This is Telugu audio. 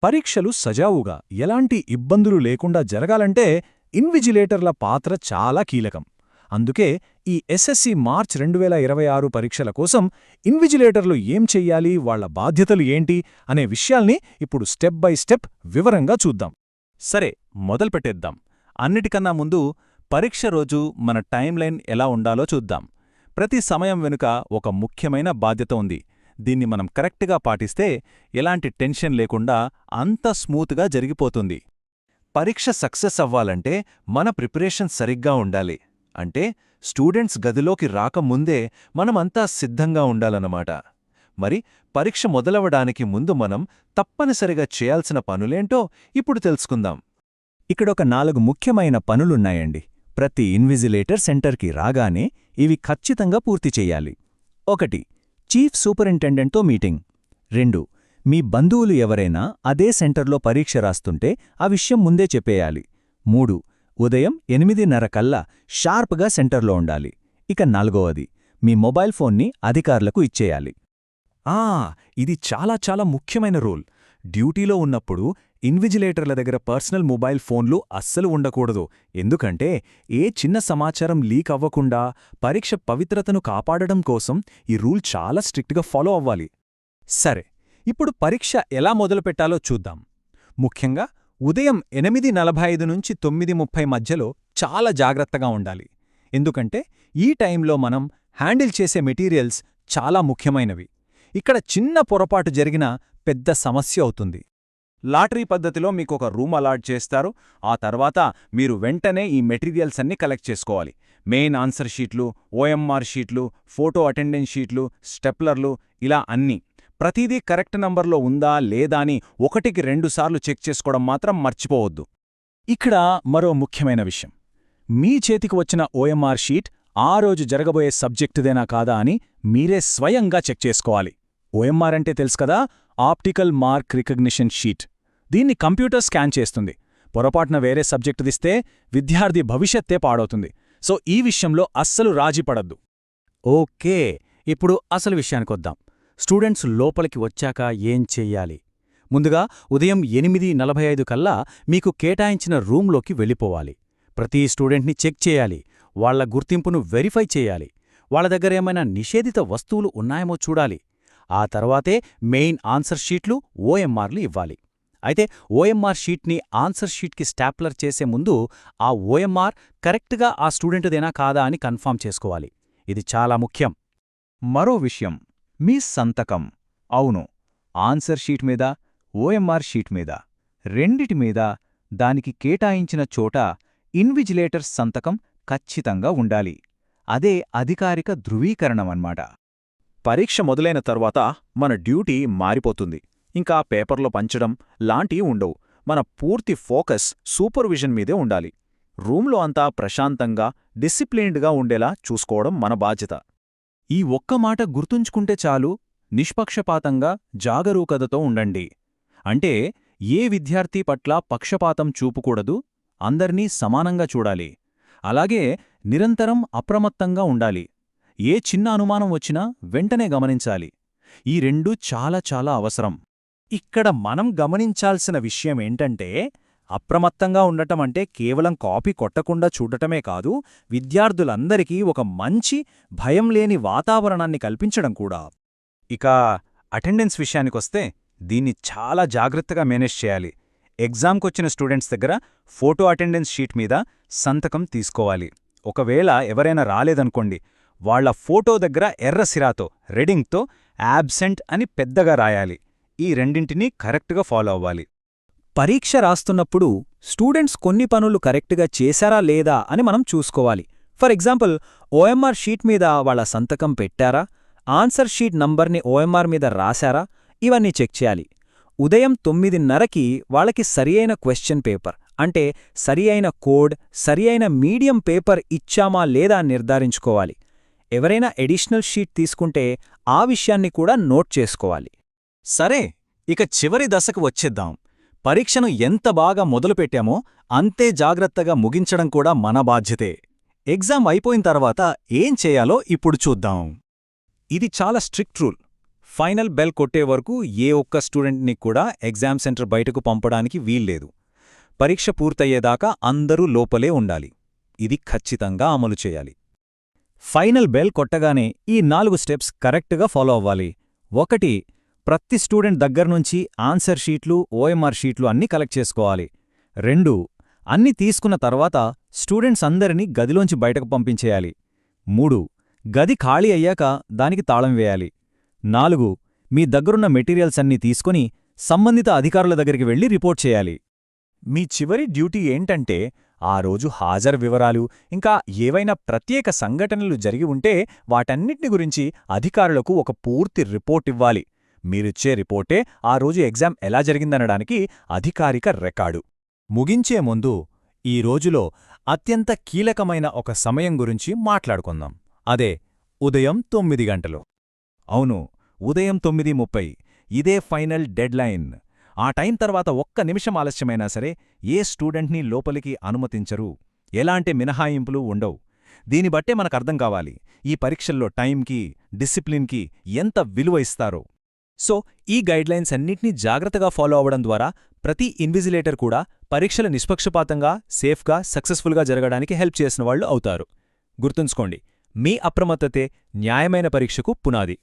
పరీక్షలు సజావుగా ఎలాంటి ఇబ్బందులు లేకుండా జరగాలంటే ఇన్విజిలేటర్ల పాత్ర చాలా కీలకం. అందుకే ఈ ఎస్ఎస్సి మార్చ్ 2026 పరీక్షల కోసం ఇన్విజిలేటర్లు ఏం చెయ్యాలి, వాళ్ల బాధ్యతలు ఏంటి అనే విషయాల్ని ఇప్పుడు స్టెప్ బై స్టెప్ వివరంగా చూద్దాం. సరే, మొదలుపెట్టేద్దాం. అన్నిటికన్నా ముందు పరీక్ష రోజు మన టైంలైన్ ఎలా ఉండాలో చూద్దాం. ప్రతి సమయం వెనుక ఒక ముఖ్యమైన బాధ్యత ఉంది. దీన్ని మనం కరెక్ట్గా పాటిస్తే ఎలాంటి టెన్షన్ లేకుండా అంత స్మూత్గా జరిగిపోతుంది. పరీక్ష సక్సెస్ అవ్వాలంటే మన ప్రిపరేషన్ సరిగ్గా ఉండాలి. అంటే స్టూడెంట్స్ గదిలోకి రాకముందే మనమంతా సిద్ధంగా ఉండాలన్నమాట. మరి పరీక్ష మొదలవడానికి ముందు మనం తప్పనిసరిగా చేయాల్సిన పనులేంటో ఇప్పుడు తెలుసుకుందాం. ఇక్కడొక 4 ముఖ్యమైన పనులున్నాయండి. ప్రతి ఇన్విజిలేటర్ సెంటర్కి రాగానే ఇవి ఖచ్చితంగా పూర్తి చెయ్యాలి. 1. Chief సూపరింటెండెంట్తో meeting. 2. మీ బంధువులు ఎవరైనా అదే సెంటర్లో పరీక్ష రాస్తుంటే ఆ విషయం ముందే చెప్పేయాలి. 3. ఉదయం 8:30 కల్లా షార్ప్గా సెంటర్లో ఉండాలి. ఇక 4వది, మీ మొబైల్ ఫోన్ని అధికారులకు ఇచ్చేయాలి. ఇది చాలా ముఖ్యమైన రూల్. డ్యూటీలో ఉన్నప్పుడు ఇన్విజిలేటర్ల దగ్గర పర్సనల్ మొబైల్ ఫోన్లు అస్సలు ఉండకూడదు. ఎందుకంటే ఏ చిన్న సమాచారం లీక్ అవ్వకుండా పరీక్ష పవిత్రతను కాపాడడం కోసం ఈ రూల్ చాలా స్ట్రిక్ట్గా ఫాలో అవ్వాలి. సరే, ఇప్పుడు పరీక్ష ఎలా మొదలుపెట్టాలో చూద్దాం. ముఖ్యంగా ఉదయం 8:45 నుంచి 9:30 మధ్యలో చాలా జాగ్రత్తగా ఉండాలి. ఎందుకంటే ఈ టైంలో మనం హ్యాండిల్ చేసే మెటీరియల్స్ చాలా ముఖ్యమైనవి. ఇక్కడ చిన్న పొరపాటు జరిగినా పెద్ద సమస్య అవుతుంది. లాటరీ పద్ధతిలో మీకొక రూమ్ అలాట్ చేస్తారు. ఆ తర్వాత మీరు వెంటనే ఈ మెటీరియల్స్ అన్నీ కలెక్ట్ చేసుకోవాలి. మెయిన్ ఆన్సర్ షీట్లు, ఓఎంఆర్ షీట్లు, ఫోటో అటెండెన్స్ షీట్లు, స్టెప్లర్లు, ఇలా అన్నీ. ప్రతిదీ కరెక్ట్ నంబర్లో ఉందా లేదా అని 1కి 2 సార్లు చెక్ చేసుకోవడం మాత్రం మర్చిపోవద్దు. ఇక్కడ మరో ముఖ్యమైన విషయం, మీ చేతికి వచ్చిన ఓఎంఆర్ షీట్ ఆ రోజు జరగబోయే సబ్జెక్టుదేనా కాదా అని మీరే స్వయంగా చెక్ చేసుకోవాలి. ఓఎంఆర్ అంటే తెలుసు కదా, ఆప్టికల్ మార్క్ రికగ్నిషన్ షీట్. దీన్ని కంప్యూటర్ స్కాన్ చేస్తుంది. పొరపాటున వేరే సబ్జెక్టుదిస్తే విద్యార్థి భవిష్యత్తే పాడవుతుంది. సో ఈ విషయంలో అస్సలు రాజీపడద్దు. ఓకే, ఇప్పుడు అసలు విషయానికొద్దాం. స్టూడెంట్స్ లోపలికి వచ్చాక ఏం చెయ్యాలి? ముందుగా ఉదయం 8:45 కల్లా మీకు కేటాయించిన రూంలోకి వెళ్ళిపోవాలి. ప్రతి స్టూడెంట్ని చెక్ చేయాలి. వాళ్ల గుర్తింపును వెరిఫై చేయాలి. వాళ్ల దగ్గరేమైనా నిషేధిత వస్తువులు ఉన్నాయేమో చూడాలి. ఆ తర్వాతే మెయిన్ ఆన్సర్ షీట్లు, ఓఎంఆర్లు ఇవ్వాలి. అయితే ఓఎంఆర్ షీట్ని ఆన్సర్ షీట్కి స్టాప్లర్ చేసే ముందు ఆ ఓఎంఆర్ కరెక్ట్గా ఆ స్టూడెంటుదేనా కాదా అని కన్ఫర్మ్ చేసుకోవాలి. ఇది చాలా ముఖ్యం. మరో విషయం, మీ సంతకం. అవును, ఆన్సర్ షీట్ మీద, ఓఎంఆర్ షీట్ మీద, రెండిటి మీద దానికి కేటాయించిన చోట ఇన్విజిలేటర్ సంతకం ఖచ్చితంగా ఉండాలి. అదే అధికారిక ధృవీకరణమన్నమాట. పరీక్ష మొదలైన తర్వాత మన డ్యూటీ మారిపోతుంది. ఇంకా పేపర్లో పంచడం లాంటివి ఉండవు. మన పూర్తి ఫోకస్ సూపర్విజన్ మీదే ఉండాలి. రూంలో అంతా ప్రశాంతంగా, డిసిప్లిన్డ్గా ఉండేలా చూసుకోవడం మన బాధ్యత. ఈ ఒక్క మాట గుర్తుంచుకుంటే చాలు, నిష్పక్షపాతంగా, జాగరూకతతో ఉండండి. అంటే ఏ విద్యార్థి పట్ల పక్షపాతం చూపుకూడదు, అందర్నీ సమానంగా చూడాలి. అలాగే నిరంతరం అప్రమత్తంగా ఉండాలి. ఏ చిన్న అనుమానం వచ్చినా వెంటనే గమనించాలి. ఈ రెండూ చాలా అవసరం. ఇక్కడ మనం గమనించాల్సిన విషయమేంటంటే, అప్రమత్తంగా ఉండటమంటే కేవలం కాపీ కొట్టకుండా చూడటమే కాదు, విద్యార్థులందరికీ ఒక మంచి, భయం లేని వాతావరణాన్ని కల్పించడం కూడా. ఇక అటెండెన్స్ విషయానికొస్తే దీన్ని చాలా జాగ్రత్తగా మేనేజ్ చేయాలి. ఎగ్జామ్కొచ్చిన స్టూడెంట్స్ దగ్గర ఫోటో అటెండెన్స్ షీట్ మీద సంతకం తీసుకోవాలి. ఒకవేళ ఎవరైనా రాలేదనుకోండి, వాళ్ల ఫోటో దగ్గర ఎర్రసిరాతో, రెడింగ్తో యాబ్సెంట్ అని పెద్దగా రాయాలి. ఈ రెండింటినీ కరెక్ట్గా ఫాలో అవ్వాలి. పరీక్ష రాస్తున్నప్పుడు స్టూడెంట్స్ కొన్ని పనులు కరెక్ట్గా చేశారా లేదా అని మనం చూసుకోవాలి. ఫర్ ఎగ్జాంపుల్, ఓఎంఆర్ షీట్ మీద వాళ్ల సంతకం పెట్టారా, ఆన్సర్ షీట్ నంబర్ని ఓఎంఆర్ మీద రాశారా, ఇవన్నీ చెక్ చేయాలి. ఉదయం 9:30కి వాళ్ళకి సరియైన క్వశ్చన్ పేపర్, అంటే సరియైన కోడ్, సరియైన మీడియం పేపర్ ఇచ్చామా లేదా నిర్ధారించుకోవాలి. ఎవరైనా ఎడిషనల్ షీట్ తీసుకుంటే ఆ విషయాన్ని కూడా నోట్ చేసుకోవాలి. సరే, ఇక చివరి దశకు వచ్చేద్దాం. పరీక్షను ఎంత బాగా మొదలుపెట్టామో అంతే జాగ్రత్తగా ముగించడం కూడా మన బాధ్యతే. ఎగ్జామ్ అయిపోయిన తర్వాత ఏం చేయాలో ఇప్పుడు చూద్దాం. ఇది చాలా స్ట్రిక్ట్ రూల్. ఫైనల్ బెల్ కొట్టే వరకు ఏ ఒక్క స్టూడెంట్ని కూడా ఎగ్జామ్ సెంటర్ బయటకు పంపడానికి వీల్లేదు. పరీక్ష పూర్తయ్యేదాకా అందరూ లోపలే ఉండాలి. ఇది ఖచ్చితంగా అమలు చేయాలి. ఫైనల్ బెల్ కొట్టగానే ఈ 4 స్టెప్స్ కరెక్ట్గా ఫాలో అవ్వాలి. 1. ప్రతి స్టూడెంట్ దగ్గర్నుంచి ఆన్సర్ షీట్లు, ఓఎంఆర్ షీట్లు అన్నీ కలెక్ట్ చేసుకోవాలి. 2. అన్ని తీసుకున్న తర్వాత స్టూడెంట్స్ అందరినీ గదిలోంచి బయటకు పంపించేయాలి. 3. గది ఖాళీ అయ్యాక దానికి తాళం వేయాలి. 4. మీ దగ్గరున్న మెటీరియల్స్ అన్నీ తీసుకుని సంబంధిత అధికారుల దగ్గరికి వెళ్లి రిపోర్ట్ చేయాలి. మీ చివరి డ్యూటీ ఏంటంటే ఆ రోజు హాజరు వివరాలు, ఇంకా ఏవైనా ప్రత్యేక సంఘటనలు జరిగి ఉంటే వాటన్నిటిని గురించి అధికారులకు ఒక పూర్తి రిపోర్ట్ ఇవ్వాలి. మీరిచ్చే రిపోర్టే ఆ రోజు ఎగ్జామ్ ఎలా జరిగిందనడానికి అధికారిక రికార్డు. ముగించే ముందు ఈ రోజులో అత్యంత కీలకమైన ఒక సమయం గురించి మాట్లాడుకుందాం. అదే ఉదయం 9 గంటలు. అవును, ఉదయం 9:30. ఇదే ఫైనల్ డెడ్లైన్. ఆ టైం తర్వాత ఒక్క నిమిషం ఆలస్యమైనా సరే ఏ స్టూడెంట్ని లోపలికి అనుమతించరు. ఎలాంటి మినహాయింపులు ఉండవు. దీని బట్టే మనకర్థం కావాలి ఈ పరీక్షల్లో టైంకి, డిసిప్లిన్కి ఎంత విలువ ఇస్తారో. సో ఈ గైడ్లైన్స్ అన్నిటినీ జాగ్రత్తగా ఫాలో అవ్వడం ద్వారా ప్రతి ఇన్విజిలేటర్ కూడా పరీక్షలు నిష్పక్షపాతంగా, సేఫ్గా, సక్సెస్ఫుల్గా జరగడానికి హెల్ప్ చేసిన వాళ్ళు అవుతారు. గుర్తుంచుకోండి, మీ అప్రమత్తతే న్యాయమైన పరీక్షకు పునాది.